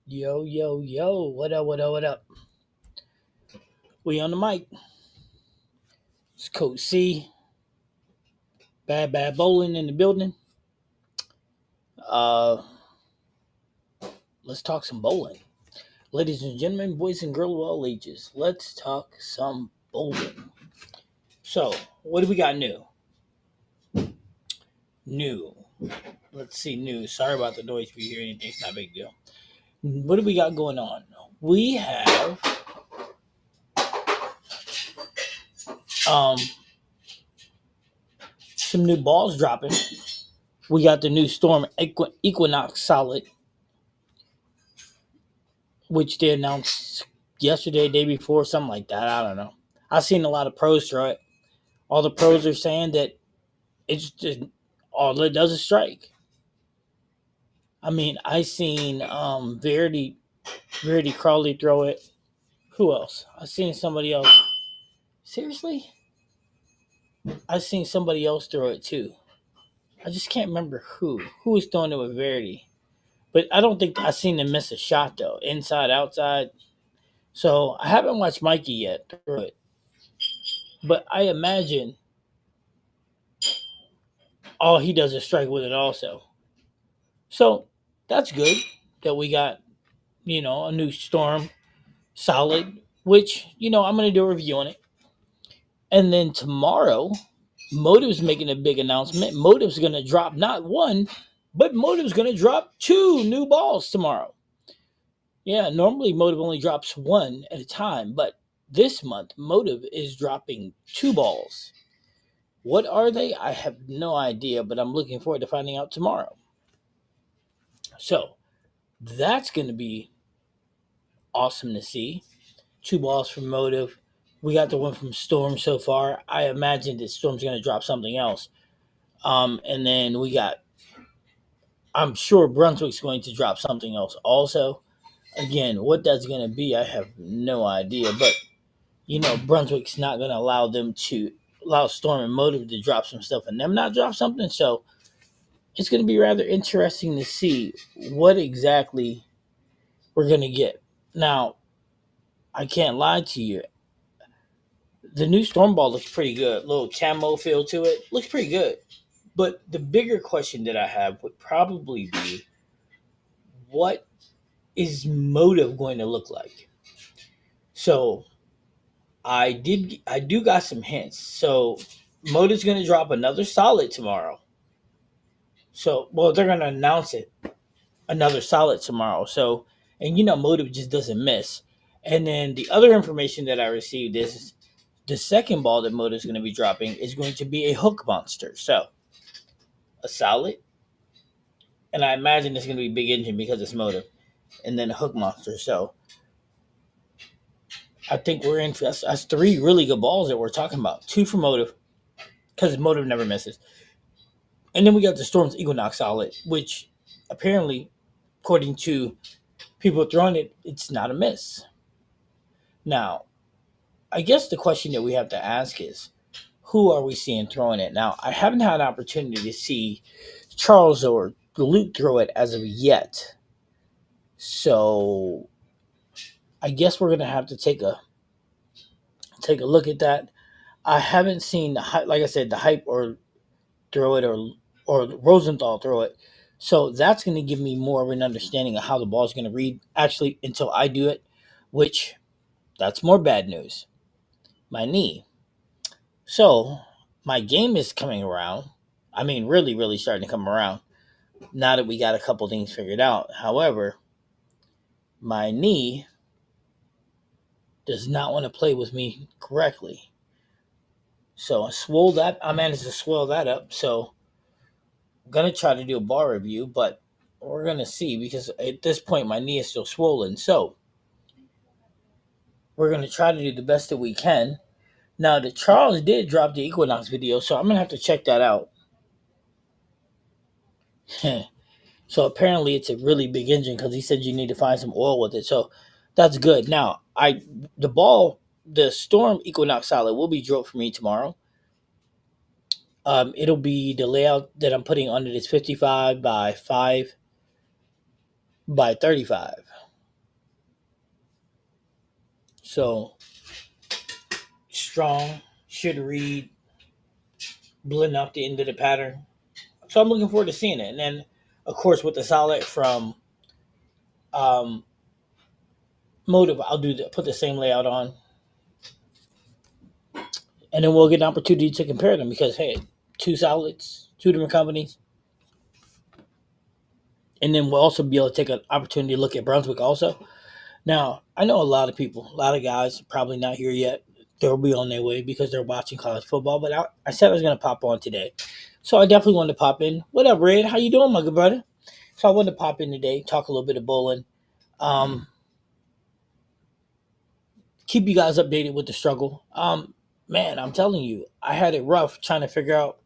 Yo, yo, yo. What up, what up, what up? We on the mic. It's Coach C. Bad, bad bowling in the building. Uh, let's talk some bowling. Ladies and gentlemen, boys and girls of all ages, let's talk some bowling. So, what do we got new? New. Let's see, new. Sorry about the noise if you hear anything. It's not a big deal. What do we got going on? We have um some new balls dropping. We got the new Storm Equinox Solid, which they announced yesterday, day before, something like that. I don't know. I've seen a lot of pros throw it. All the pros are saying that it's just all it does is strike. I mean, I seen Verity Crawley throw it. Who else? I seen somebody else. Seriously, I seen somebody else throw it too. I just can't remember who was throwing it with Verity. But I don't think I seen them miss a shot though, inside outside. So I haven't watched Mikey yet throw it, but I imagine all he does is strike with it also. So that's good that we got, a new Storm Solid, which, I'm going to do a review on it. And then tomorrow, Motive's making a big announcement. Motive's going to drop not one, but Motive's going to drop two new balls tomorrow. Yeah, normally Motive only drops one at a time, but this month, Motive is dropping two balls. What are they? I have no idea, but I'm looking forward to finding out tomorrow. So that's going to be awesome to see. Two balls from Motive. We got the one from Storm so far. I imagine that Storm's going to drop something else. And then I'm sure Brunswick's going to drop something else also. Again, what that's going to be, I have no idea. But, Brunswick's not going to allow Storm and Motive to drop some stuff and them not drop something. So it's going to be rather interesting to see what exactly we're going to get. Now, I can't lie to you. The new Stormball looks pretty good. Little camo feel to it. Looks pretty good. But the bigger question that I have would probably be, what is Motive going to look like? So I do got some hints. So Motive's going to drop another solid tomorrow. So, well, they're going to announce it, another solid tomorrow. So, and Motive just doesn't miss. And then the other information that I received is the second ball that Motive's going to be dropping is going to be a hook monster. So, a solid, and I imagine it's going to be big engine because it's Motive, and then a hook monster. So, I think we're in. That's three really good balls that we're talking about. Two for Motive, because Motive never misses. And then we got the Storm's Equinox solid, which apparently, according to people throwing it, it's not a miss. Now, I guess the question that we have to ask is, who are we seeing throwing it? Now, I haven't had an opportunity to see Charles or Luke throw it as of yet. So I guess we're gonna have to take a look at that. I haven't seen the hype, like I said, the hype or throw it or Rosenthal throw it. So that's going to give me more of an understanding of how the ball is going to read. Actually, until I do it, which that's more bad news. My knee. So my game is coming around. I mean, really, really starting to come around now that we got a couple things figured out. However, my knee does not want to play with me correctly. So I managed to swell that up. So I'm gonna try to do a bar review, but we're gonna see because at this point my knee is still swollen. So we're gonna try to do the best that we can. Now the Charles did drop the Equinox video, so I'm gonna have to check that out. So apparently it's a really big engine because he said you need to find some oil with it. So that's good. Now the Storm Equinox Solid will be drilled for me tomorrow. It'll be the layout that I'm putting under this 55 by 5 by 35. So strong, should read, blend out the end of the pattern. So I'm looking forward to seeing it. And then, of course, with the solid from um, Motive, I'll put the same layout on, and then we'll get an opportunity to compare them because hey, two solids, two different companies, and then we'll also be able to take an opportunity to look at Brunswick also. Now, I know a lot of people, a lot of guys, probably not here yet. They'll be on their way because they're watching college football. But I said I was going to pop on today, so I definitely wanted to pop in. What up, Red? How you doing, my good brother? So I wanted to pop in today, talk a little bit of bowling, um, keep you guys updated with the struggle. Man, I'm telling you, I had it rough trying to figure out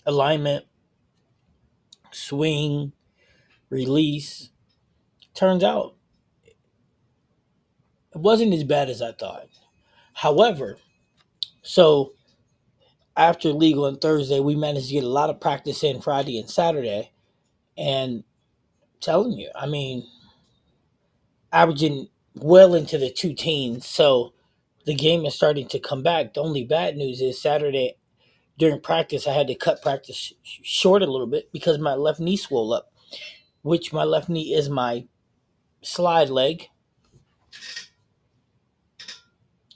alignment, swing, release. Turns out it wasn't as bad as I thought. However, so after legal on Thursday, we managed to get a lot of practice in Friday and Saturday. And I'm telling you, I mean, averaging well into the two teens. So the game is starting to come back. The only bad news is Saturday during practice, I had to cut practice short a little bit because my left knee swelled up, which my left knee is my slide leg,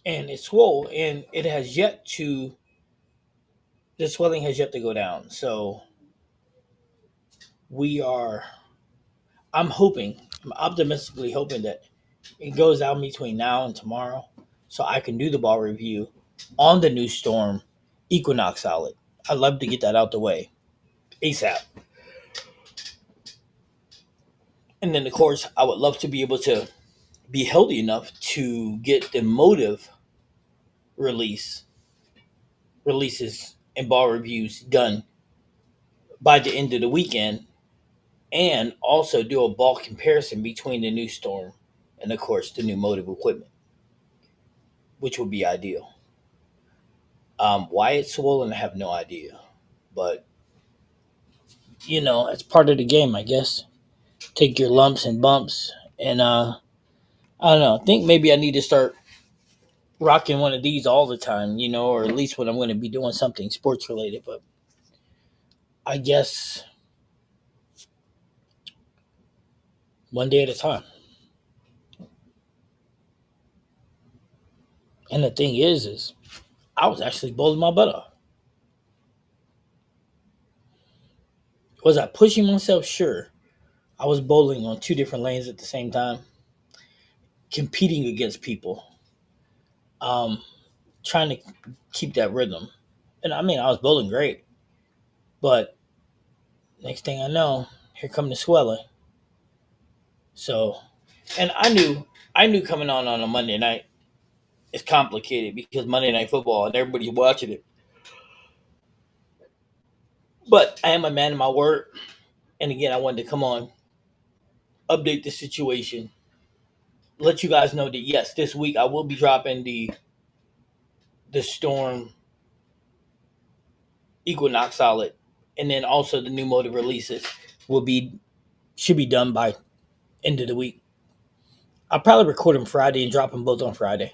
and it's swole, and it has yet to, the swelling has yet to go down. So we are, I'm optimistically hoping that it goes down between now and tomorrow so I can do the ball review on the new Storm Equinox Solid. I'd love to get that out the way ASAP. And then, of course, I would love to be able to be healthy enough to get the motive release releases and ball reviews done by the end of the weekend, and also do a ball comparison between the new Storm and, of course, the new motive equipment, which would be ideal. Why it's swollen, I have no idea, but it's part of the game, I guess. Take your lumps and bumps, and I don't know. I think maybe I need to start rocking one of these all the time, or at least when I'm going to be doing something sports related. But I guess one day at a time. And the thing is I was actually bowling my butt off. Was I pushing myself? Sure. I was bowling on two different lanes at the same time, competing against people, um, trying to keep that rhythm. And I mean, I was bowling great, but next thing I know, here come the swelling. So, and I knew coming on a Monday night, it's complicated because Monday Night Football and everybody's watching it. But I am a man of my word, and again, I wanted to come on, update the situation, let you guys know that yes, this week I will be dropping the Storm Equinox Solid, and then also the new motive releases will be should be done by end of the week. I'll probably record them Friday and drop them both on Friday.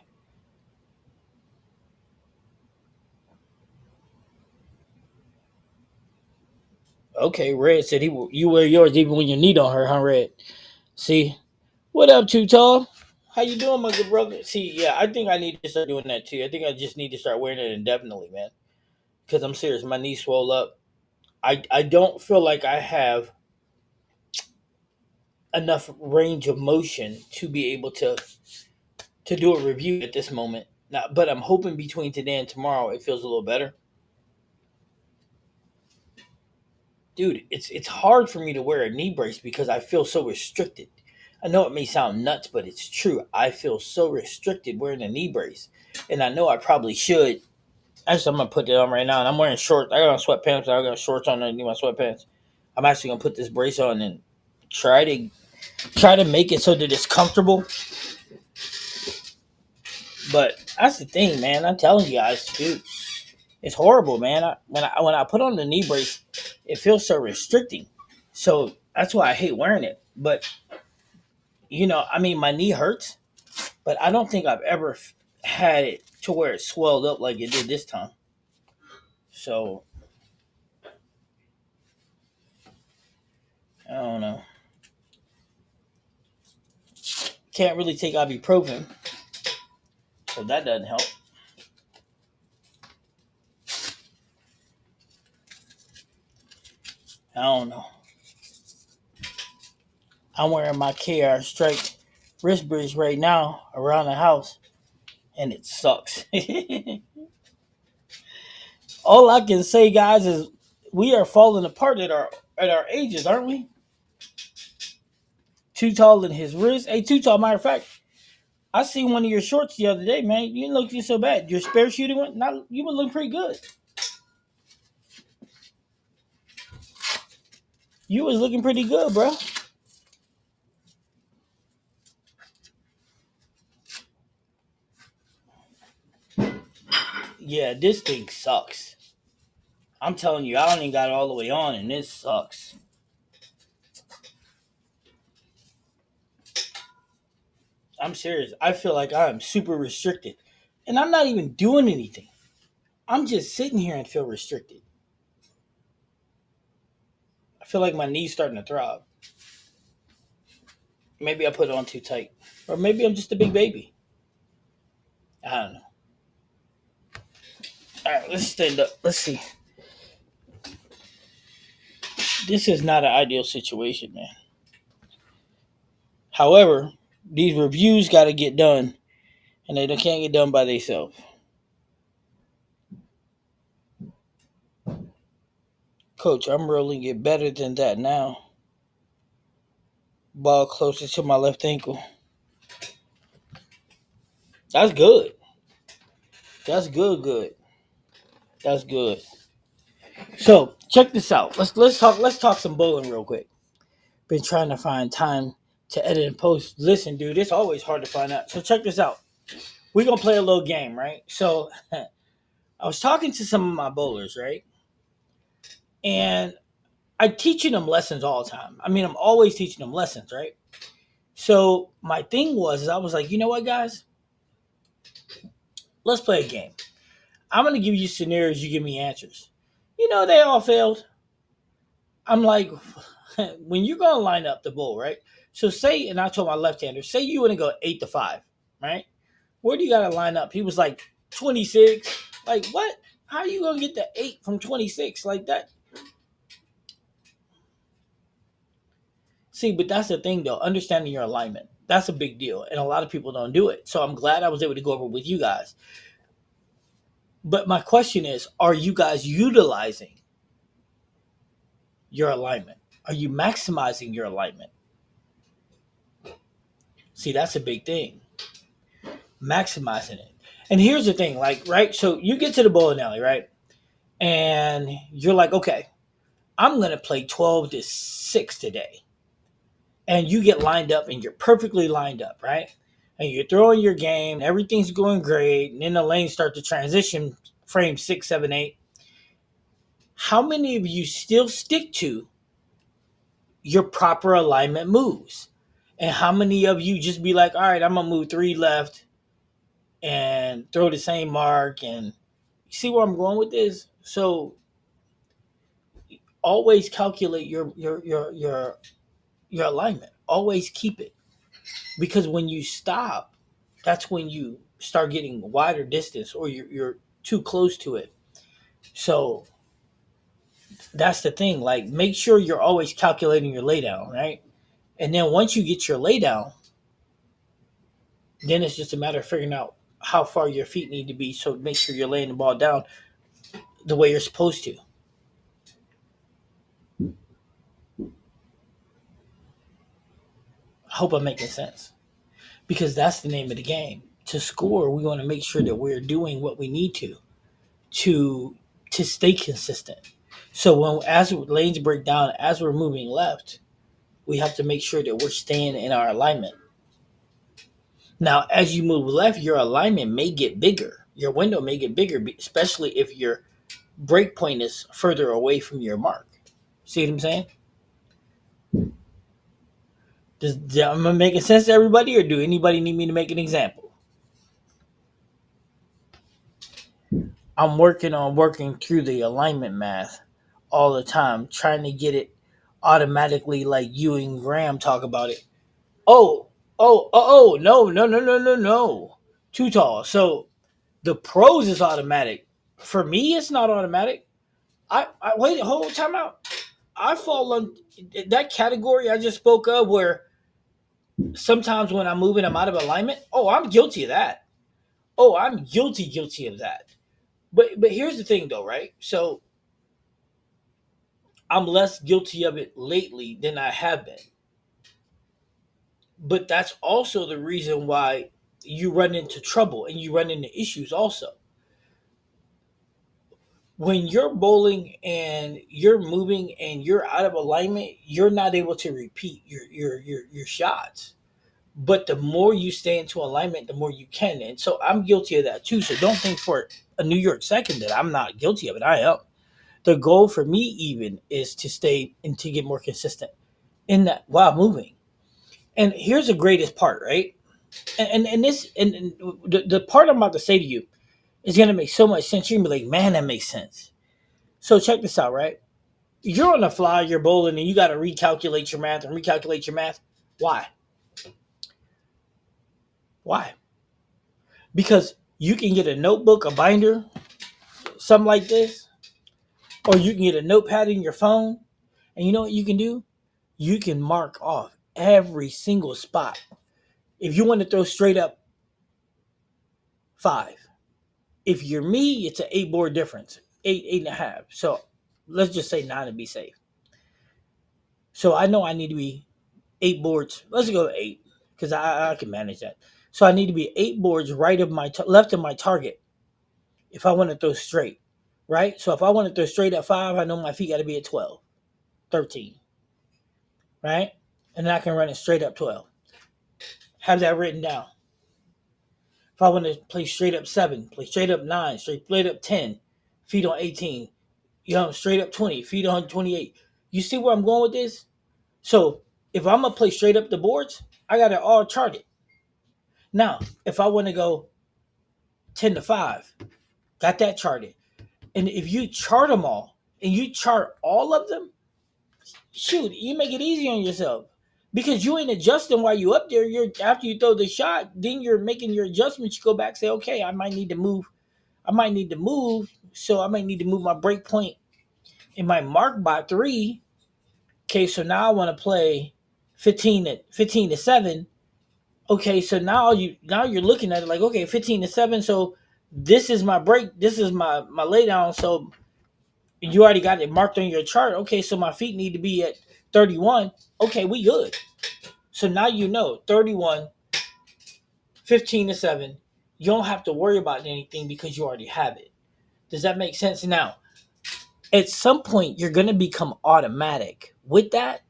Okay, Red said you wear yours even when your knee don't hurt, huh, Red? See, what up, Too Tall? How you doing, my good brother? See, yeah, I think I need to start doing that too. I think I just need to start wearing it indefinitely, man. Because I'm serious, my knee swelled up. I don't feel like I have enough range of motion to be able to do a review at this moment. Now, but I'm hoping between today and tomorrow it feels a little better. Dude, it's hard for me to wear a knee brace because I feel so restricted. I know it may sound nuts, but it's true. I feel so restricted wearing a knee brace. And I know I probably should. Actually, I'm gonna put it on right now, and I'm wearing shorts. I got on sweatpants. I got shorts on underneath my sweatpants. I'm actually gonna put this brace on and try to make it so that it's comfortable. But that's the thing, man. I'm telling you guys, dude, it's horrible, man. When I put on the knee brace, it feels so restricting. So that's why I hate wearing it. But I mean, my knee hurts, but I don't think I've ever had it to where it swelled up like it did this time. So I don't know. Can't really take ibuprofen, so that doesn't help. I don't know. I'm wearing my KR Strike wrist brace right now around the house, and it sucks. All I can say, guys, is we are falling apart at our ages, aren't we? Too tall in his wrist. Hey, too tall. Matter of fact, I seen one of your shorts the other day, man. You didn't look so bad. Your spare shooting went. Not you were looking pretty good. You was looking pretty good, bro. Yeah, this thing sucks. I'm telling you, I don't even got it all the way on, and this sucks. I'm serious. I feel like I'm super restricted, and I'm not even doing anything. I'm just sitting here and feel restricted. I feel like my knees starting to throb. Maybe I put it on too tight, or maybe I'm just a big baby. I don't know. All right, let's stand up. Let's see. This is not an ideal situation, man. However, these reviews got to get done, and they can't get done by themselves. Coach, I'm rolling it better than that now. Ball closer to my left ankle. That's good. That's good. Good. That's good. So check this out. Let's talk some bowling real quick. Been trying to find time to edit and post. Listen, dude, it's always hard to find out. So check this out. We're gonna play a little game, right? So I was talking to some of my bowlers, right? And I'm teaching them lessons all the time. I mean, I'm always teaching them lessons, right? So my thing was, is I was like, you know what, guys? Let's play a game. I'm gonna give you scenarios. You give me answers. You know, they all failed. I'm like, when you're gonna line up the bowl, right? So say, and I told my left-hander, say you want to go 8 to 5, right? Where do you gotta line up? He was like 26. Like what? How are you gonna get the 8 from 26 like that? See, but that's the thing though. Understanding your alignment. That's a big deal, and a lot of people don't do it. So I'm glad I was able to go over with you guys. But my question is, are you guys utilizing your alignment? Are you maximizing your alignment? See, that's a big thing. Maximizing it. And here's the thing, like, right? So you get to the bowling alley, right? And you're like, okay, I'm gonna play 12 to 6 today. And you get lined up and you're perfectly lined up, right? And you're throwing your game, everything's going great, and then the lanes start to transition, frame 6, 7, 8. How many of you still stick to your proper alignment moves? And how many of you just be like, all right, I'm gonna move 3 left and throw the same mark? And you see where I'm going with this? So always calculate your alignment. Always keep it. Because when you stop, that's when you start getting wider distance or you're too close to it. So that's the thing. Like make sure you're always calculating your laydown, right? And then once you get your laydown, then it's just a matter of figuring out how far your feet need to be. So make sure you're laying the ball down the way you're supposed to. I hope I'm making sense. Because that's the name of the game. To score, we want to make sure that we're doing what we need to to stay consistent. So when as lanes break down, as we're moving left, we have to make sure that we're staying in our alignment. Now, as you move left, your alignment may get bigger. Your window may get bigger, especially if your break point is further away from your mark. See what I'm saying? Am I making sense to everybody, or do anybody need me to make an example? I'm working on working through the alignment math all the time, trying to get it automatically like you and Graham talk about it. Oh, no, no, no, no, no, no. Too tall. So the pros is automatic. For me, it's not automatic. I wait, hold time out. I fall on that category I just spoke of where sometimes when I'm moving, I'm out of alignment. Oh, I'm guilty of that. Oh, I'm guilty of that. But here's the thing though, right? So I'm less guilty of it lately than I have been. But that's also the reason why you run into trouble and you run into issues also. When you're bowling and you're moving and you're out of alignment, you're not able to repeat your shots. But the more you stay into alignment, the more you can. And so I'm guilty of that too. So don't think for a New York second that I'm not guilty of it. I am. The goal for me even is to stay and to get more consistent in that while moving. And here's the greatest part, right? And the part I'm about to say to you is gonna make so much sense. You're gonna be like, man, that makes sense. So check this out, right? You're on the fly, you're bowling, and you got to recalculate your math and recalculate your math. Why? Why? Because you can get a notebook, a binder, something like this, or you can get a notepad in your phone, and you know what you can do? You can mark off every single spot. If you want to throw straight up five, if you're me, it's an eight board difference, eight and a half. So let's just say nine to be safe. So I know I need to be eight boards. Let's go eight because I can manage that. So I need to be eight boards right of my left of my target if I want to throw straight, right? So if I want to throw straight at five, I know my feet got to be at 12, 13, right? And then I can run it straight up 12. Have that written down. If I want to play straight up seven, play straight up nine, straight up 10, feet on 18, straight up 20, feet on 28. You see where I'm going with this? So if I'm going to play straight up the boards, I got it all charted. Now, if I want to go 10 to 5, got that charted. And if you chart them all and you chart all of them, shoot, you make it easy on yourself. Because you ain't adjusting while you up there. You're after you throw the shot, then you're making your adjustments. You go back, say, okay, I might need to move. I might need to move. So I might need to move my break point in my mark by 3. Okay, so now I want to play 15 to 7. Okay, so now you're looking at it like, okay, 15 to 7. So this is my break. This is my lay down. So you already got it marked on your chart. Okay, so my feet need to be at 31. Okay, we good. So now you know 31, 15 to 7. You don't have to worry about anything because you already have it. Does that make sense? Now, at some point, you're going to become automatic with that,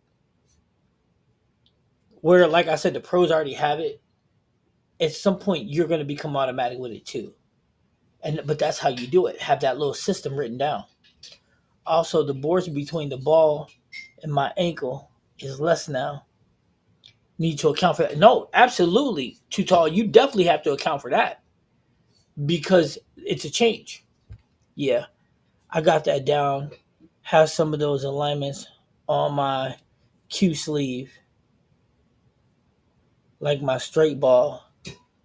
where, like I said, the pros already have it. At some point, you're going to become automatic with it too. But that's how you do it. Have that little system written down. Also, the boards between the ball and my ankle is less now. Need to account for that. No, absolutely. Too tall. You definitely have to account for that because it's a change. Yeah, I got that down. Have some of those alignments on my Q sleeve, like my straight ball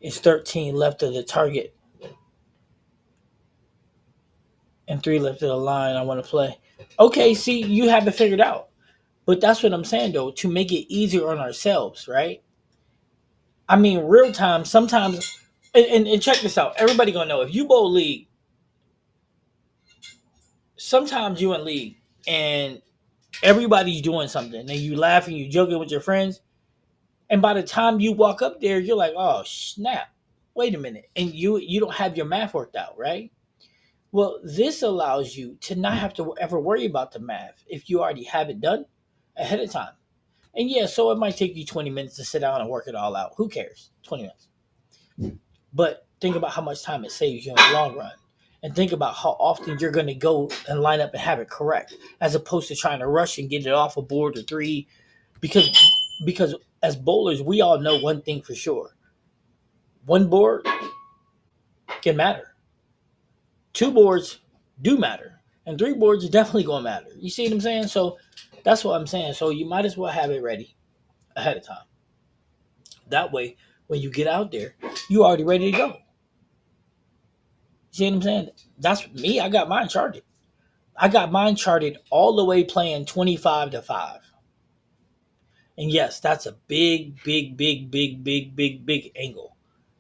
is 13 left of the target and 3 left of the line I want to play. Okay, see, you have it figured out. But that's what I'm saying, though, to make it easier on ourselves, right? I mean, real time, sometimes, and check this out. Everybody gonna know if you bowl league, sometimes you in league and everybody's doing something and you laughing, you joking with your friends, and by the time you walk up there, you're like, oh snap, wait a minute, and you don't have your math worked out, right? Well, this allows you to not have to ever worry about the math if you already have it done ahead of time. And yeah, so it might take you 20 minutes to sit down and work it all out. Who cares? 20 minutes. But think about how much time it saves you in the long run. And think about how often you're going to go and line up and have it correct, as opposed to trying to rush and get it off a board or 3. Because As bowlers, we all know one thing for sure: one board can matter, two boards do matter, and three boards are definitely gonna matter. You see what I'm saying? So that's what I'm saying. So you might as well have it ready ahead of time. That way, when you get out there, you already ready to go. You see what I'm saying? That's me. I got mine charted. I got mine charted all the way playing 25 to 5. And yes, that's a big, big, big, big, big, big, big angle.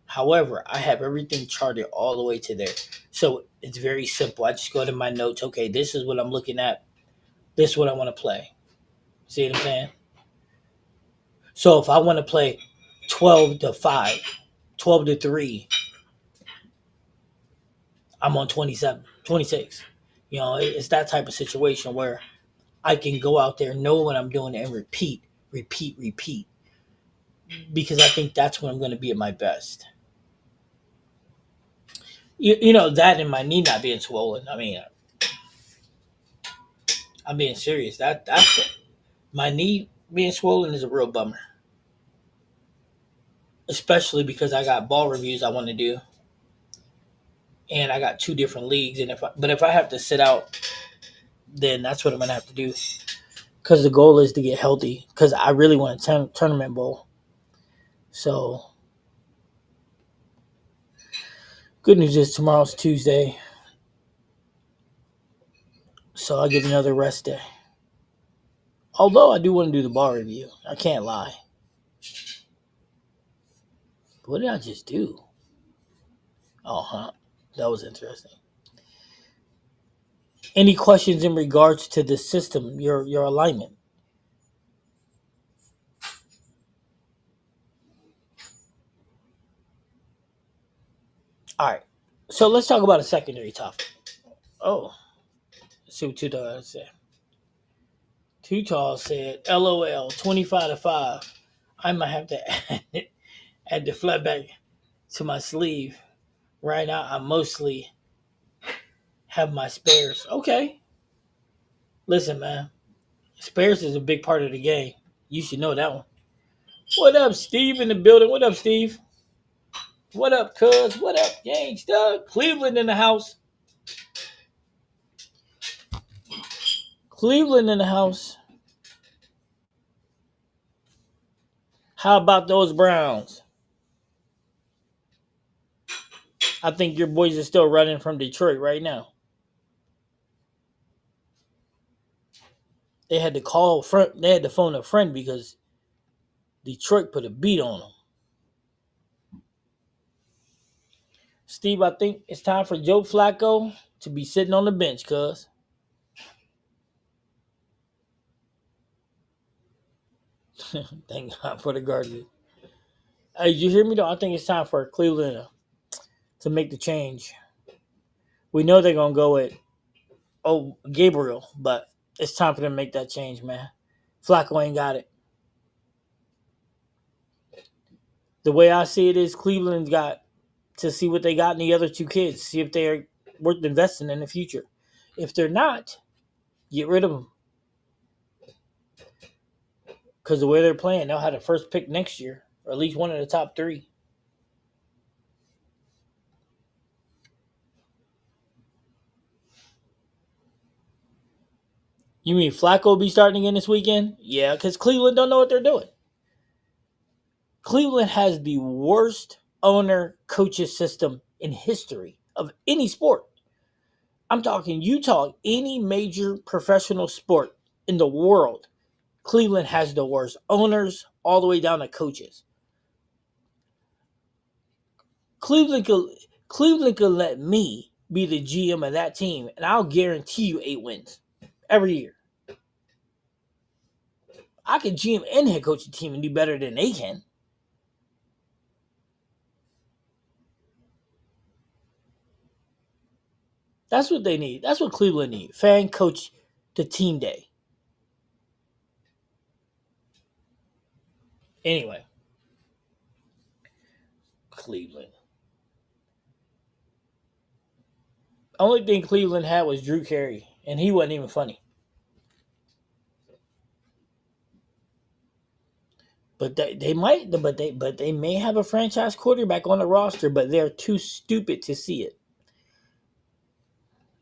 However, I have everything charted all the way to there. So it's very simple. I just go to my notes. Okay, this is what I'm looking at. This is what I want to play. See what I'm saying? So if I want to play 12 to 5, 12 to 3, I'm on 27, 26. You know, it's that type of situation where I can go out there, know what I'm doing, and repeat, repeat, repeat. Because I think that's when I'm going to be at my best. You know, that and my knee not being swollen. I mean, I'm being serious. My knee being swollen is a real bummer, especially because I got ball reviews I want to do, and I got two different leagues. And if I have to sit out, then that's what I'm gonna have to do. Because the goal is to get healthy. Because I really want a tournament bowl. So good news is tomorrow's Tuesday, so I get another rest day. Although I do want to do the ball review, I can't lie. What did I just do? Oh, huh. That was interesting. Any questions in regards to the system, your alignment? All right. So let's talk about a secondary topic. Oh, let's see what Tutal said. Tutal said, "LOL, 25 to 5. I might have to add the flat back to my sleeve. Right now, I mostly have my spares." Okay. Listen, man. Spares is a big part of the game. You should know that one. What up, Steve in the building? What up, Steve? What up, cuz? What up, gangsta? Cleveland in the house. Cleveland in the house. How about those Browns? I think your boys are still running from Detroit right now. They had to call front. They had to phone a friend because Detroit put a beat on them. Steve, I think it's time for Joe Flacco to be sitting on the bench, cuz. Thank God for the Guardians. Hey, did you hear me though? I think it's time for Cleveland to make the change. We know they're gonna go with Gabriel, but it's time for them to make that change, man. Flacco ain't got it. The way I see it is Cleveland's got to see what they got in the other two kids, see if they're worth investing in the future. If they're not, get rid of them. Because the way they're playing, they'll have the first pick next year, or at least one of the top three. You mean Flacco be starting again this weekend? Yeah, because Cleveland don't know what they're doing. Cleveland has the worst owner coaches system in history of any sport. I'm talking you talk any major professional sport in the world. Cleveland has the worst owners all the way down to coaches. Cleveland could Cleveland could let me be the GM of that team, and I'll guarantee you 8 wins every year. I could GM and head coach a team and do better than they can. That's what they need. That's what Cleveland need. Fan coach the team day. Anyway, Cleveland. Only thing Cleveland had was Drew Carey, and he wasn't even funny. But they might, but they may have a franchise quarterback on the roster, but they're too stupid to see it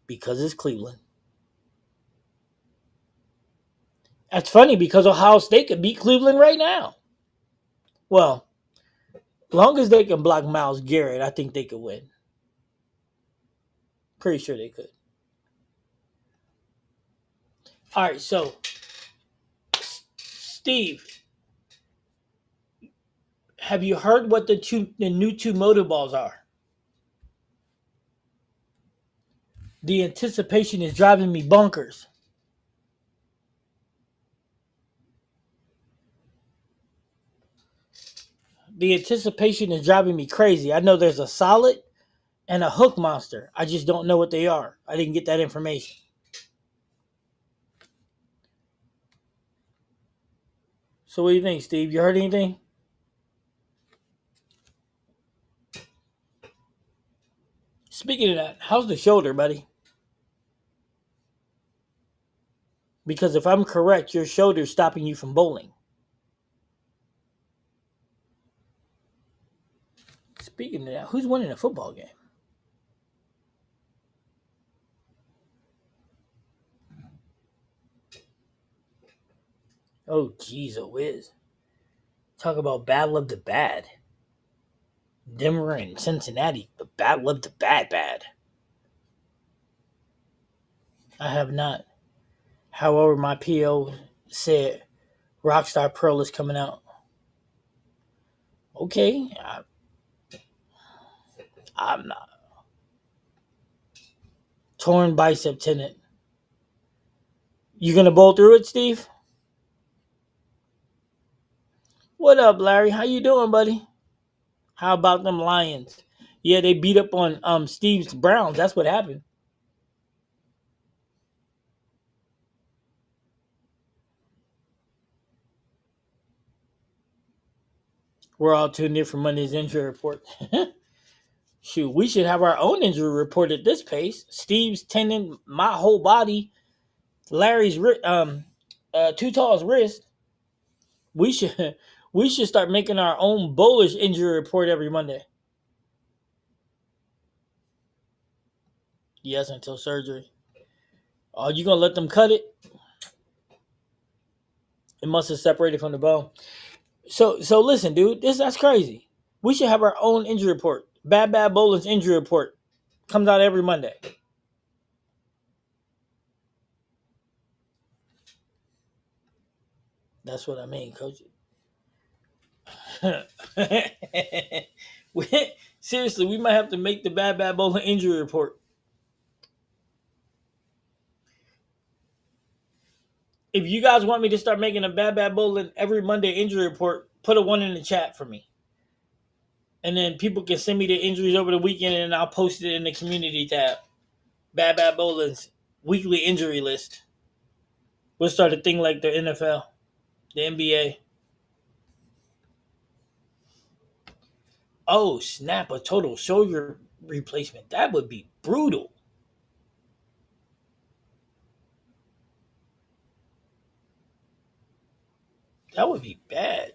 because it's Cleveland. That's funny because Ohio State could beat Cleveland right now. Well, long as they can block Miles Garrett, I think they could win. Pretty sure they could. All right, so Steve, have you heard what the new two motor balls are? The anticipation is driving me bonkers. The anticipation is driving me crazy. I know there's a solid and a hook monster. I just don't know what they are. I didn't get that information. So what do you think, Steve? You heard anything? Speaking of that, how's the shoulder, buddy? Because if I'm correct, your shoulder's stopping you from bowling. Speaking of that, who's winning a football game? Oh, geez, a whiz. Talk about battle of the bad. Denver and Cincinnati, the battle of the bad. I have not. However, my PO said Rockstar Pearl is coming out. Okay, I'm not. Torn bicep tendon. You gonna bowl through it, Steve? What up, Larry? How you doing, buddy? How about them Lions? Yeah, they beat up on Steve's Browns. That's what happened. We're all tuned in for Monday's injury report. Shoot, we should have our own injury report at this pace. Steve's tendon, my whole body. Larry's Too Tall's wrist. We should we should start making our own bullish injury report every Monday. Yes, until surgery. Oh, you gonna let them cut it? It must have separated from the bone. So listen, dude. That's crazy. We should have our own injury report. Bad Bowling's injury report comes out every Monday. That's what I mean, coach. Seriously, we might have to make the Bad Bowling injury report. If you guys want me to start making a Bad Bowling every Monday injury report, put a one in the chat for me. And then people can send me the injuries over the weekend and I'll post it in the community tab. Bad Bowling's weekly injury list. We'll start a thing like the NFL, the NBA. Oh, snap, a total shoulder replacement. That would be brutal. That would be bad.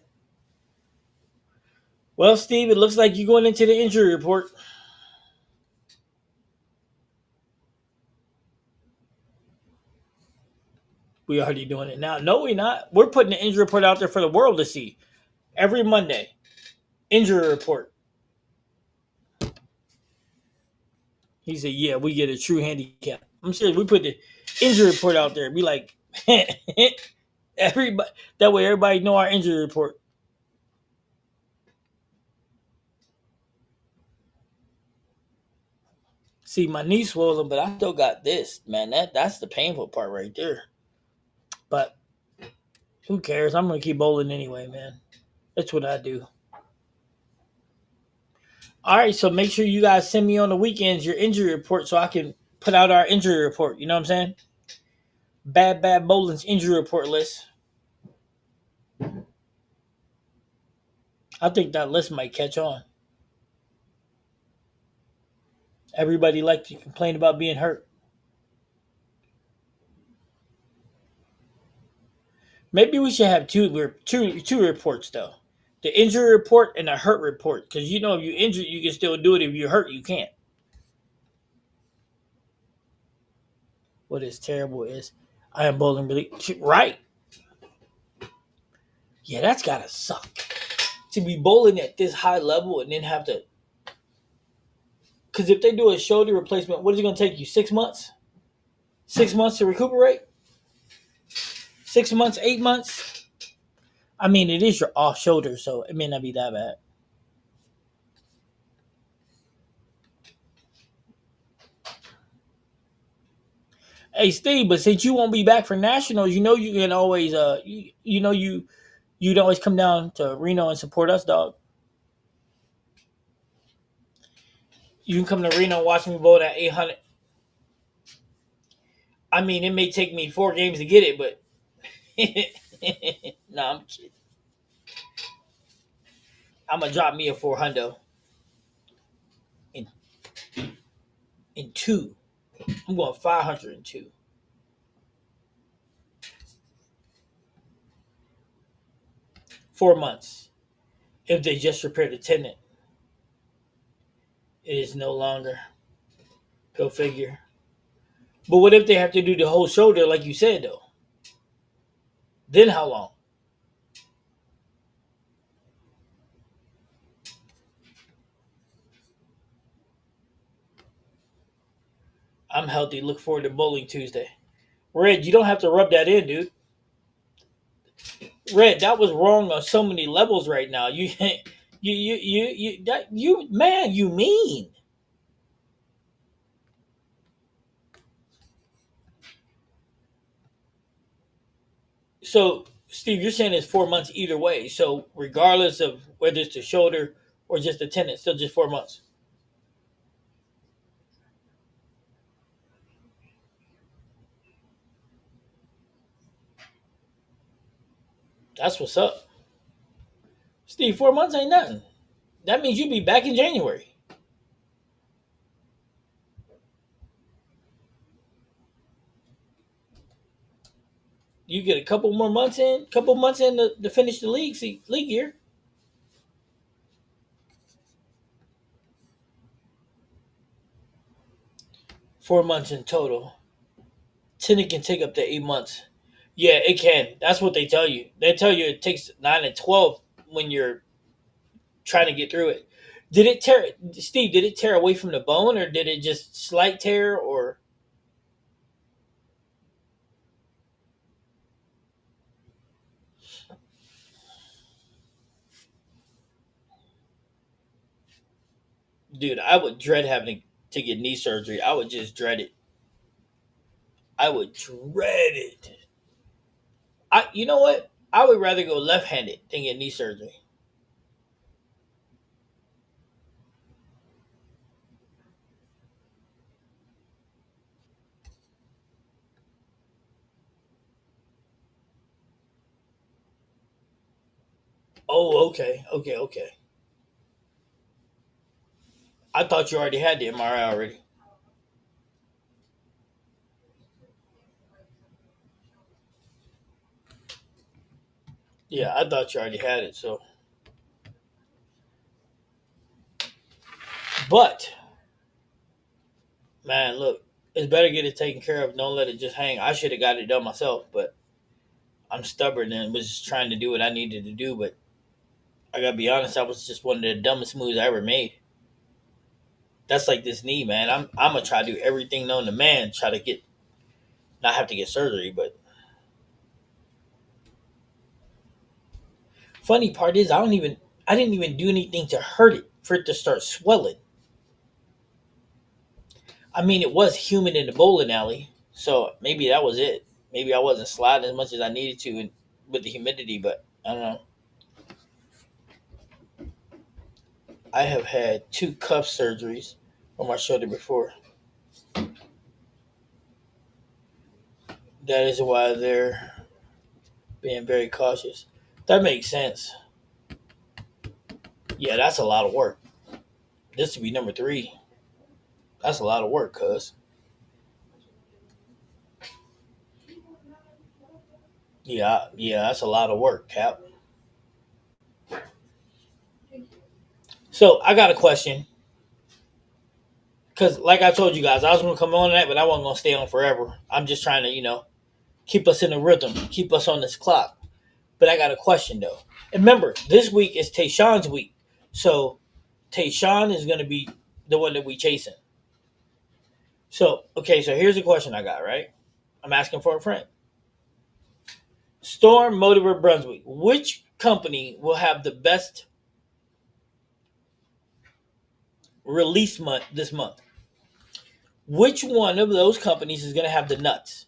Well, Steve, it looks like you're going into the injury report. We already doing it now. No, we're not. We're putting the injury report out there for the world to see every Monday. Injury report. He said, "Yeah, we get a true handicap." I'm serious. We put the injury report out there. Be like, everybody. That way, everybody know our injury report. See, my knee swollen, but I still got this, man. That's the painful part right there. But who cares? I'm gonna keep bowling anyway, man. That's what I do. All right, so make sure you guys send me on the weekends your injury report so I can put out our injury report. You know what I'm saying? Bad Bowling's injury report list. I think that list might catch on. Everybody like to complain about being hurt. Maybe we should have two reports though. The injury report and the hurt report, because if you injured, you can still do it. If you're hurt, you can't. What is terrible is I am bowling really right. Yeah, that's gotta suck to be bowling at this high level and then have to. Because if they do a shoulder replacement, what is it going to take you? 6 months? 6 months to recuperate? 6 months? 8 months? I mean, it is your off shoulder, so it may not be that bad. Hey, Steve, but since you won't be back for nationals, you can always you'd always come down to Reno and support us, dog. You can come to Reno and watch me bowl at 800. I mean, it may take me 4 games to get it, but no, I'm kidding. I'm gonna drop me a 400 in two. I'm going 502. 4 months. If they just repaired the tendon, it is no longer. Go figure. But what if they have to do the whole shoulder, like you said, though? Then how long? I'm healthy. Look forward to bowling Tuesday. Red, you don't have to rub that in, dude. Red, that was wrong on so many levels right now. Man, you mean. So, Steve, you're saying it's 4 months either way. So, regardless of whether it's the shoulder or just the tendon, it's still just 4 months. That's what's up. Steve, 4 months ain't nothing. That means you'll be back in January. You get a couple months in to finish the league year. 4 months in total. Then it can take up to 8 months. Yeah, it can. That's what they tell you. They tell you it takes 9 and 12 when you're trying to get through it. Did it tear, Steve? Did it tear away from the bone, or did it just slight tear? Or dude, I would dread having to get knee surgery. I would just dread it. I would dread it. You know what? I would rather go left-handed than get knee surgery. Oh, okay, okay, okay. I thought you already had the MRI already. Yeah, I thought you already had it. So, but man, look, it's better get it taken care of. Don't let it just hang. I should have got it done myself, but I'm stubborn and was just trying to do what I needed to do. But I gotta be honest, I was just one of the dumbest moves I ever made. That's like this knee, man. I'm gonna try to do everything known to man, try to get not have to get surgery. But funny part is, I didn't even do anything to hurt it for it to start swelling. I mean, it was humid in the bowling alley, so maybe that was it. Maybe I wasn't sliding as much as I needed to with the humidity, but I don't know. I have had two cuff surgeries on my shoulder before. That is why they're being very cautious. That makes sense. Yeah, that's a lot of work. This to be number three. That's a lot of work, cuz. Yeah, yeah, that's a lot of work, Cap. So I got a question because, like I told you guys, I was going to come on that, but I wasn't going to stay on forever. I'm just trying to, keep us in a rhythm, keep us on this clock. But I got a question though. And remember, this week is Tayshawn's week, so Tayshawn is going to be the one that we chasing. So okay, so here's a question I got. Right, I'm asking for a friend. Storm, Motive, or Brunswick? Which company will have the best release month this month? Which one of those companies is going to have the nuts?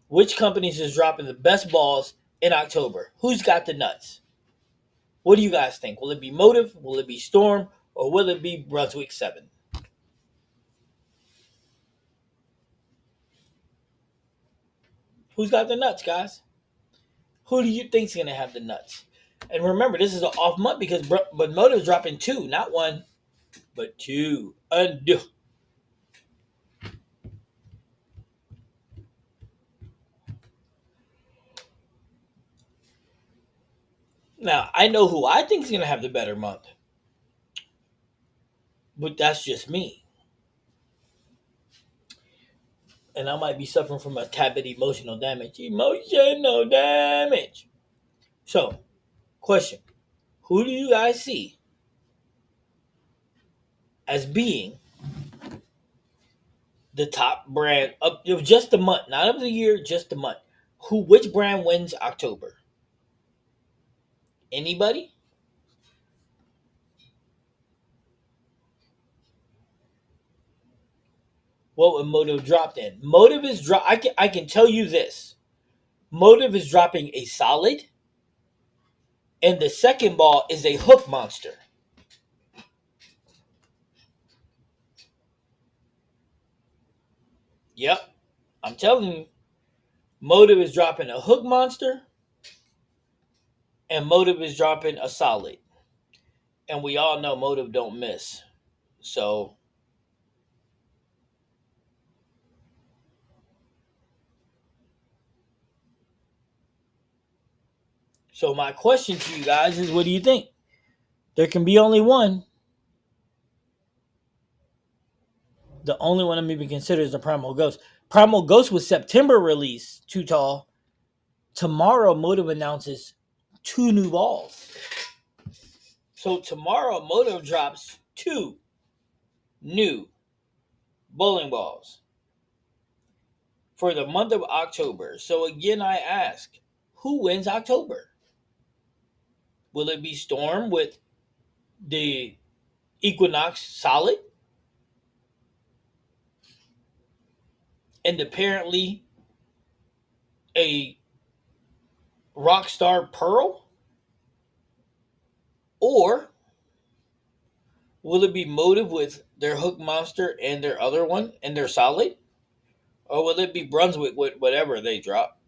Which companies is dropping the best balls in October? Who's got the nuts? What do you guys think? Will it be Motive? Will it be Storm? Or will it be Brunswick 7? Who's got the nuts, guys? Who do you think's going to have the nuts? And remember, this is an off month because but Motive's dropping two, not one, but two. Now, I know who I think is going to have the better month, but that's just me. And I might be suffering from a tad bit emotional damage. Emotional damage. So, question: who do you guys see as being the top brand of just the month, not of the year, just the month? Which brand wins October? Anybody? What would Motive drop then? Motive is drop. I can tell you this. Motive is dropping a solid, and the second ball is a hook monster. Yep, I'm telling you, Motive is dropping a hook monster, and Motive is dropping a solid. And we all know Motive don't miss. So, so my question to you guys is, what do you think? There can be only one. The only one I'm even considered is the Primal Ghost. Primal Ghost was September release, too tall. Tomorrow, Motive announces two new balls. So tomorrow, Motive drops two new bowling balls for the month of October. So again, I ask, who wins October? Will it be Storm with the Equinox Solid and apparently a Rockstar Pearl? Or will it be Motive with their Hook Monster and their other one and their Solid? Or will it be Brunswick with whatever they drop?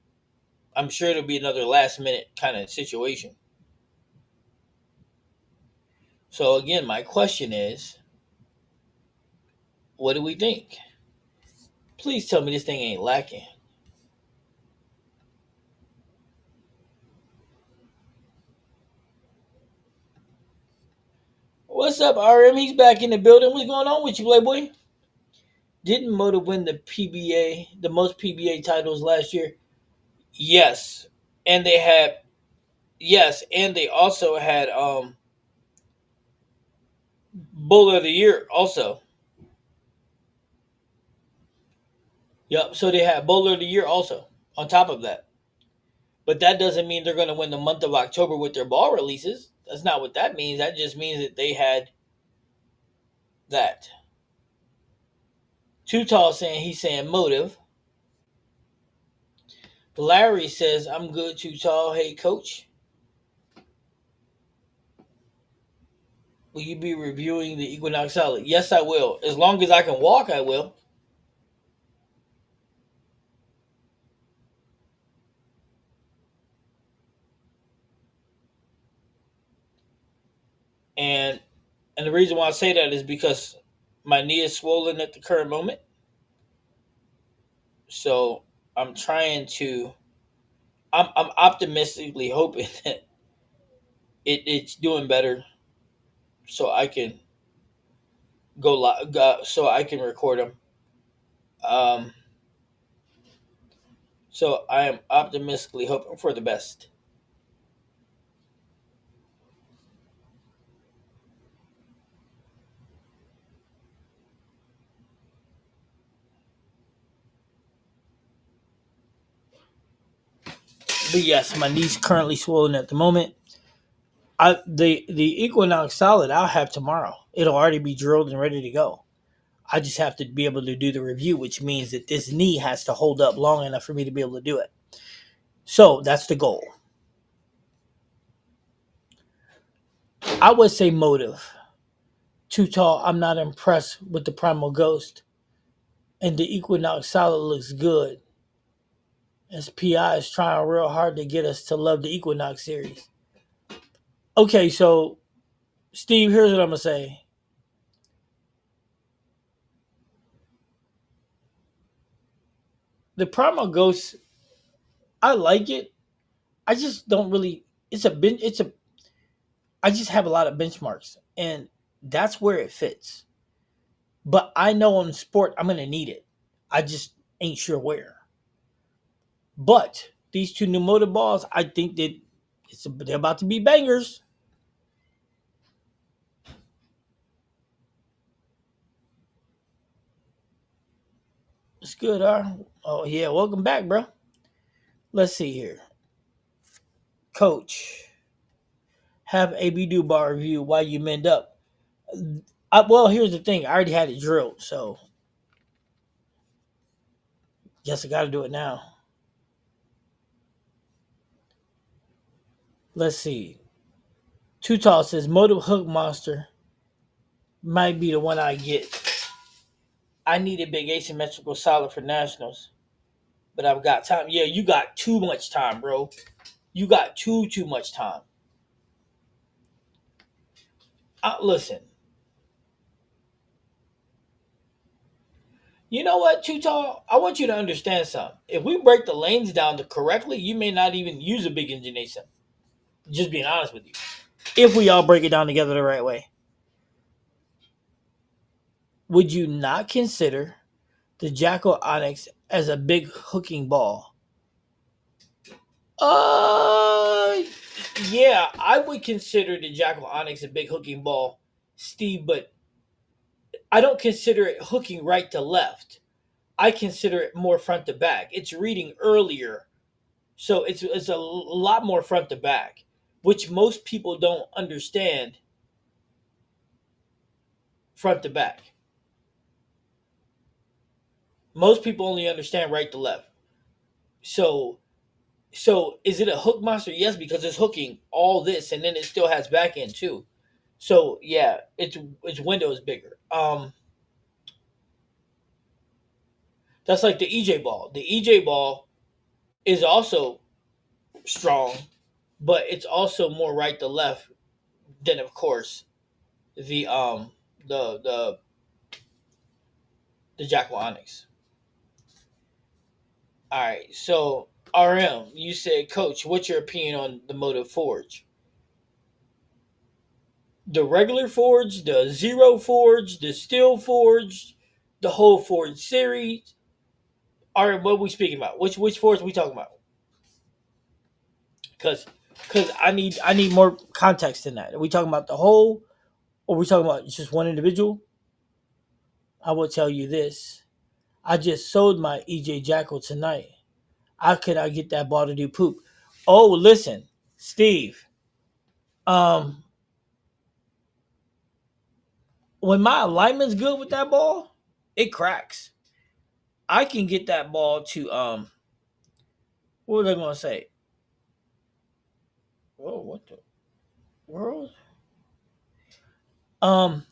I'm sure it'll be another last minute kind of situation. So again, my question is, what do we think? Please tell me this thing ain't lacking. What's up, RM? He's back in the building. What's going on with you, Playboy? Didn't Moto win the PBA, the most PBA titles last year? Yes, and they had and they also had Bowler of the Year also. Yep. So they had Bowler of the Year also on top of that. But that doesn't mean they're going to win the month of October with their ball releases. That's not what that means. That just means that they had that. Too Tall saying he's saying Motive. Larry says I'm good. Too Tall. Hey coach, will you be reviewing the Equinox Solid? Yes, I will. As long as I can walk, I will. And the reason why I say that is because my knee is swollen at the current moment. So I'm trying to I'm optimistically hoping that it's doing better, so I can so I can record them. Um, so I am optimistically hoping for the best. But yes, my knee's currently swollen at the moment. The Equinox Solid I'll have tomorrow. It'll already be drilled and ready to go. I just have to be able to do the review, which means that this knee has to hold up long enough for me to be able to do it. So that's the goal. I would say motive. Too tall. I'm not impressed with the Primal Ghost, and the Equinox Solid looks good. As PI is trying real hard to get us to love the Equinox series. Okay, so Steve, here's what I'm gonna say. The Primal Ghost, I like it. I just don't really. It's a ben- It's a. I just have a lot of benchmarks, and that's where it fits. But I know in sport I'm gonna need it. I just ain't sure where. But these two new motor balls, I think that they're about to be bangers. It's good, Oh yeah, welcome back, bro. Let's see here, Coach. Have AB do bar review while you mend up. Well, here's the thing. I already had it drilled, so guess I got to do it now. Let's see. Too Tall says Motive Hook Monster might be the one I get. I need a big asymmetrical solid for nationals, but I've got time. Yeah, you got too much time, bro. You got too much time. Listen, you know what, Too Tall? I want you to understand something. If we break the lanes down correctly, you may not even use a big engine ASIM. Just being honest with you. If we all break it down together the right way, would you not consider the Jackal Onyx as a big hooking ball? Uh, yeah, I would consider the Jackal Onyx a big hooking ball, Steve, but I don't consider it hooking right to left. I consider it more front to back. It's reading earlier, so it's a lot more front to back, which most people don't understand front to back. Most people only understand right to left. So is it a hook monster? Yes, because it's hooking all this and then it still has back end too. So yeah, its window is bigger. That's like the EJ ball. The EJ ball is also strong, but it's also more right to left than of course the the the the Jackal Onyx. All right, so RM, you said, Coach, what's your opinion on the Motive Forge? The regular Forge, the Zero Forge, the Steel Forge, the whole Forge series. All right, what are we speaking about? Which Forge are we talking about? Because I need more context in that. Are we talking about the whole, or are we talking about just one individual? I will tell you this: I just sold my EJ Jackal tonight. How could I get that ball to do poop? Oh, listen, Steve. Um, when my alignment's good with that ball, it cracks. I can get that ball to what was I gonna say? Whoa, what the world? Um,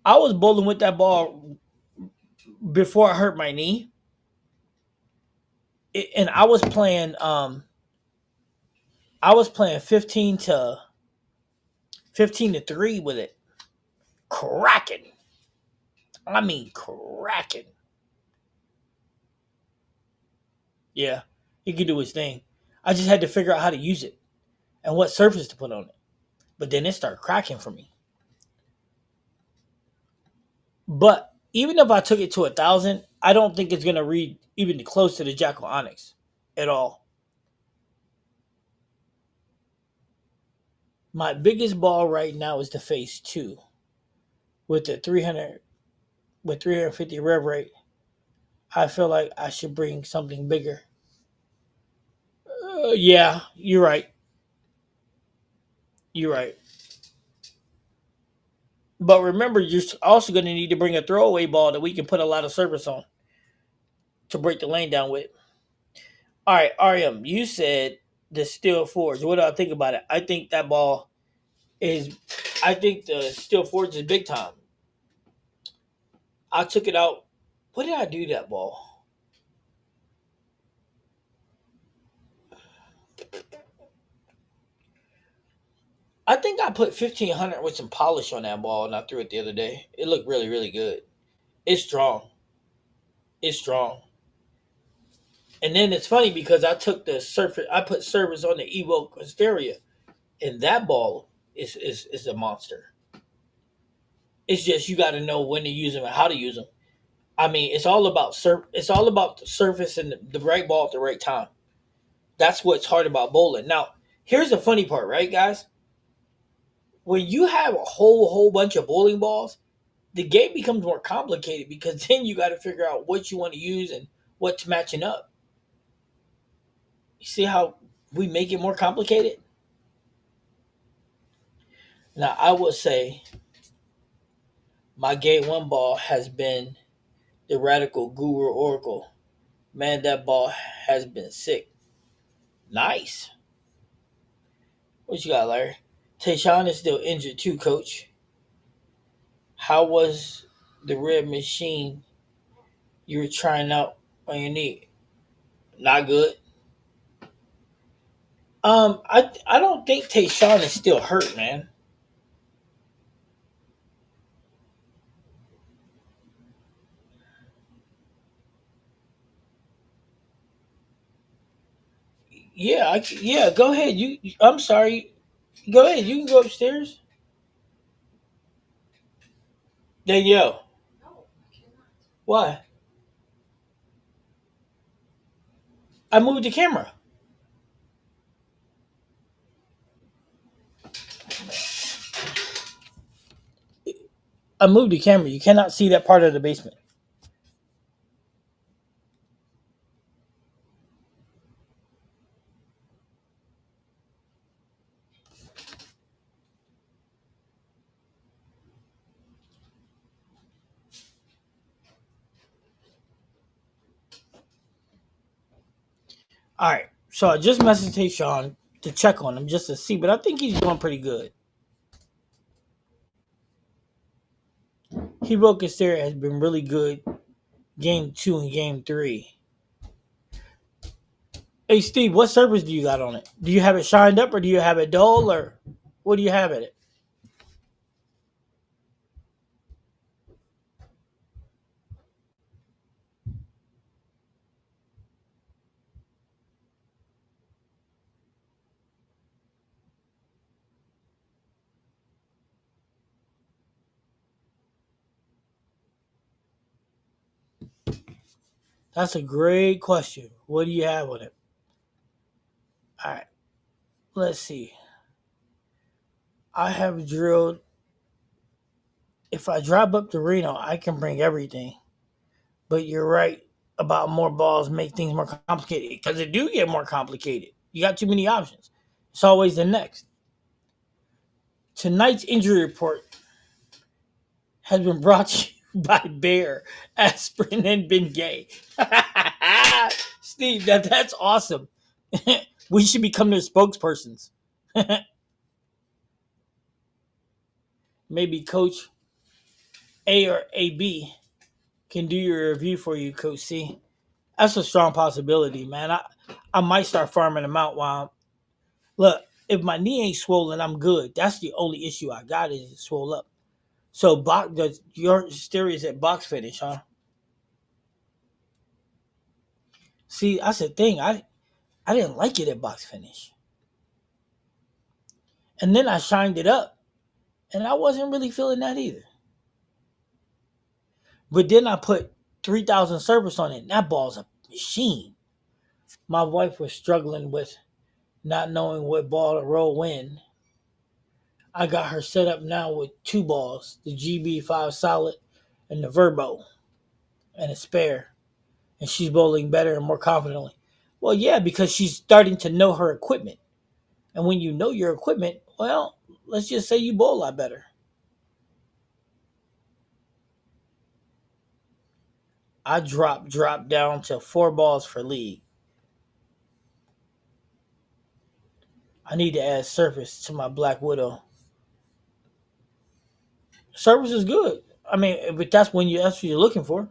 I was bowling with that ball before I hurt my knee, and I was playing 15 to 3 with it, cracking. I mean, cracking. Yeah, he could do his thing. I just had to figure out how to use it and what surface to put on it. But then it started cracking for me. But even if I took it to 1,000, I don't think it's gonna read even close to the Jackal Onyx at all. My biggest ball right now is the Phase Two with the 300 with 350 rev rate. I feel like I should bring something bigger. Yeah, you're right. You're right. But remember, you're also going to need to bring a throwaway ball that we can put a lot of surface on to break the lane down with. All right, RM, you said the Steel Forge. What do I think about it? I think that ball is. I think the Steel Forge is big time. I took it out. What did I do that ball? I think I put 1,500 with some polish on that ball and I threw it the other day. It looked really, really good. It's strong. It's strong. And then it's funny because I took the surface, I put surface on the Evo Hysteria, and that ball is a monster. It's just you got to know when to use them and how to use them. I mean, it's all about the surface and the right ball at the right time. That's what's hard about bowling. Now, here's the funny part, right, guys? When you have a whole bunch of bowling balls, the game becomes more complicated because then you got to figure out what you want to use and what's matching up. You see how we make it more complicated? Now, I would say my game one ball has been the Radical Guru Oracle. Man, that ball has been sick. Nice. What you got, Larry? Tayshawn is still injured too, coach. How was the red machine you were trying out on your knee? Not good. I don't think Tayshawn is still hurt, man. Yeah. Go ahead. I'm sorry. Go ahead. You can go upstairs. Danielle, why? I moved the camera. I moved the camera. You cannot see that part of the basement. All right. So I just messaged Tayshawn to check on him just to see, but I think he's doing pretty good. He broke his theory has been really good game two and game three. Hey Steve, what service do you got on it? Do you have it shined up or do you have it dull or what do you have at it? That's a great question. What do you have on it? All right, let's see. I have drilled. If I drive up to Reno, I can bring everything. But you're right about more balls make things more complicated because they do get more complicated. You got too many options. It's always the next. Tonight's injury report has been brought to you by Bear, Aspirin, and Bengay. Steve, that's awesome. We should become their spokespersons. Maybe Coach A or AB can do your review for you, Coach C. That's a strong possibility, man. I might start farming them out while look, if my knee ain't swollen, I'm good. That's the only issue I got is it swole up. So your theory is at box finish, huh? See, that's the thing. I I didn't like it at box finish. And then I shined it up, and I wasn't really feeling that either. But then I put 3,000 service on it, and that ball's a machine. My wife was struggling with not knowing what ball to roll when. I got her set up now with two balls, the GB5 solid and the Verbo and a spare. And she's bowling better and more confidently. Well, yeah, because she's starting to know her equipment. And when you know your equipment, well, let's just say you bowl a lot better. I dropped down to 4 balls for league. I need to add surface to my Black Widow. Surface is good. I mean, but that's what you're looking for.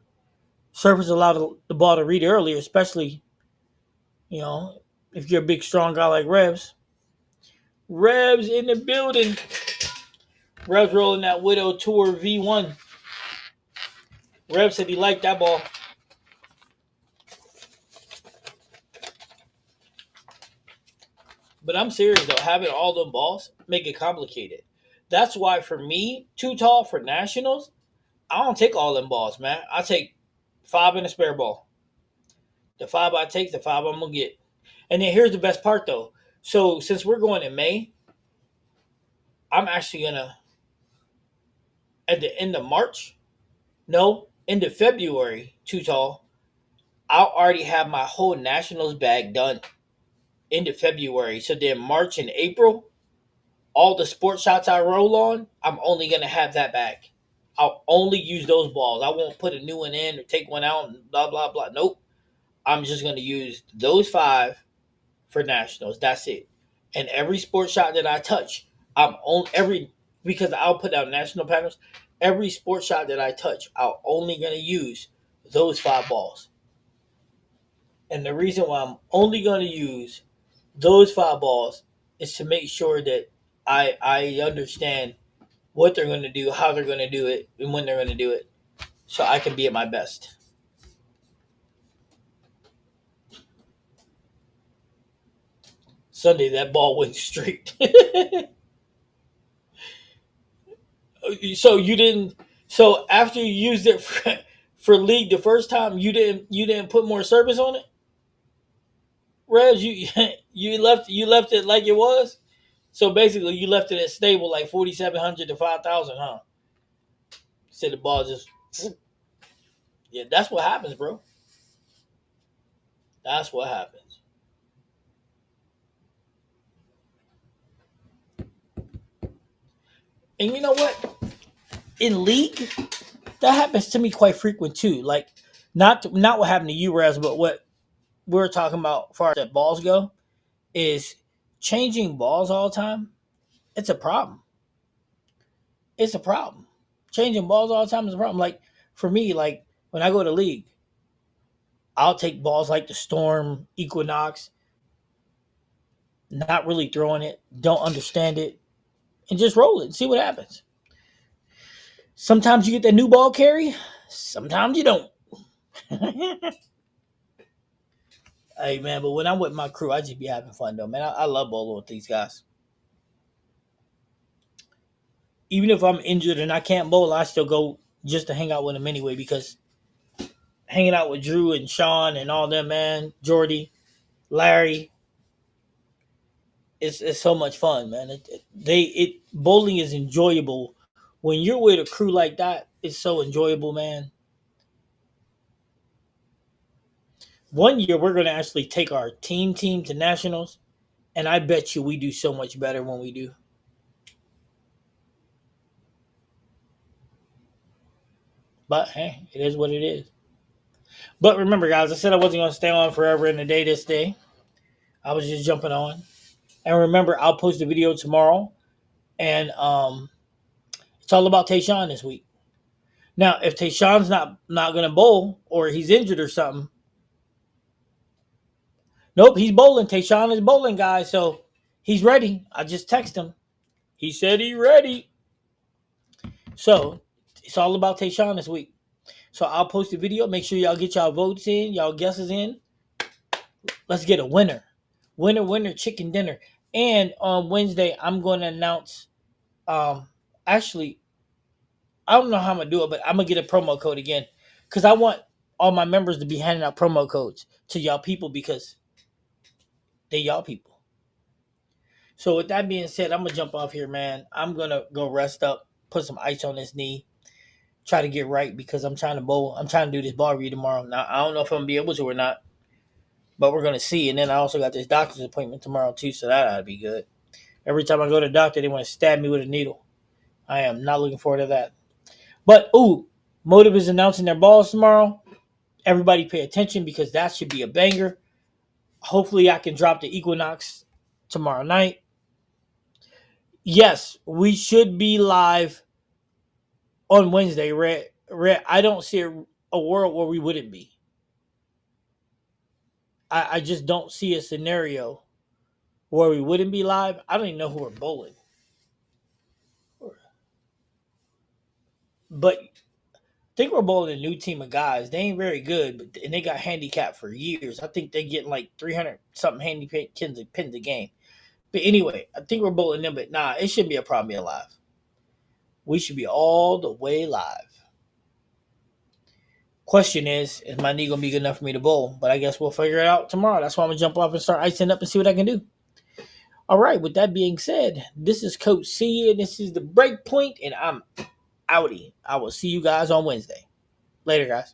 Surface allow the ball to read earlier, especially you know if you're a big strong guy like Rebs. Rebs in the building. Rebs rolling that Widow Tour V1. Rebs said he liked that ball. But I'm serious though. Having all them balls make it complicated. That's why for me, too tall for nationals, I don't take all them balls, man. I take 5 and a spare ball. The 5 I take, the 5 I'm gonna get. And then here's the best part though. So since we're going in May, I'm actually gonna at the end of March, no, end of February, too tall. I'll already have my whole nationals bag done end of February. So then March and April, all the sport shots I roll on, I'm only gonna have that bag. I'll only use those balls. I won't put a new one in or take one out and blah blah blah. Nope. I'm just gonna use those 5 for nationals. That's it. And every sport shot that I touch, I'm on every because I'll put out national patterns. Every sport shot that I touch, I'm only gonna use those 5 balls. And the reason why I'm only gonna use those 5 balls is to make sure that I understand what they're gonna do, how they're gonna do it, and when they're gonna do it, so I can be at my best. Sunday, that ball went straight. So you didn't. So after you used it for league the first time, you didn't put more service on it. Revs, you you left it like it was. So basically, you left it at stable like 4,700 to 5,000, huh? Said the ball just yeah. That's what happens, bro. That's what happens. And you know what? In league, that happens to me quite frequent too. Like not what happened to you, Raz, but what we're talking about as far as that balls go is changing balls all the time. It's a problem. It's a problem. Changing balls all the time is a problem. Like for me, like when I go to league, I'll take balls like the Storm, Equinox, not really throwing it, don't understand it, and just roll it and see what happens. Sometimes you get that new ball carry, sometimes you don't. Hey man, but when I'm with my crew, I just be having fun though, man. I love bowling with these guys. Even if I'm injured and I can't bowl, I still go just to hang out with them anyway because hanging out with Drew and Sean and all them, man, Jordy, Larry, it's so much fun, man. Bowling is enjoyable when you're with a crew like that. It's so enjoyable, man. One year we're gonna actually take our team to nationals, and I bet you we do so much better when we do. But hey, it is what it is. But remember, guys, I said I wasn't gonna stay on forever in the day this day. I was just jumping on. And remember, I'll post a video tomorrow, and it's all about Tayshawn this week. Now, if Tayshawn's not gonna bowl or he's injured or something, nope, he's bowling. Tayshawn is bowling, guys, so he's ready. I just text him. He said he's ready. So it's all about Tayshawn this week. So I'll post a video. Make sure y'all get y'all votes in, y'all guesses in. Let's get a winner. Winner, winner, chicken dinner. And on Wednesday, I'm going to announce. Um, actually, I don't know how I'm gonna do it, but I'm gonna get a promo code again because I want all my members to be handing out promo codes to y'all people because they y'all people. So with that being said, I'm gonna jump off here, man. I'm gonna go rest up, put some ice on this knee, try to get right because I'm trying to bowl. I'm trying to do this ball read tomorrow. Now I don't know if I'm gonna be able to or not, but we're gonna see. And then I also got this doctor's appointment tomorrow too, so that ought to be good. Every time I go to the doctor, they want to stab me with a needle. I am not looking forward to that. But ooh, Motive is announcing their balls tomorrow. Everybody pay attention because that should be a banger. Hopefully, I can drop the Equinox tomorrow night. Yes, we should be live on Wednesday. Red, I don't see a world where we wouldn't be. I just don't see a scenario where we wouldn't be live. I don't even know who we're bowling. But I think we're bowling a new team of guys. They ain't very good, but and they got handicapped for years. I think they get like 300 something handicap pins a game. But anyway, I think we're bowling them, but nah, it shouldn't be a problem being live. We should be all the way live. Question is my knee gonna be good enough for me to bowl? But I guess we'll figure it out tomorrow. That's why I'm gonna jump off and start icing up and see what I can do. All right, with that being said, this is Coach C and this is the breakpoint, and I'm outie. I will see you guys on Wednesday. Later, guys.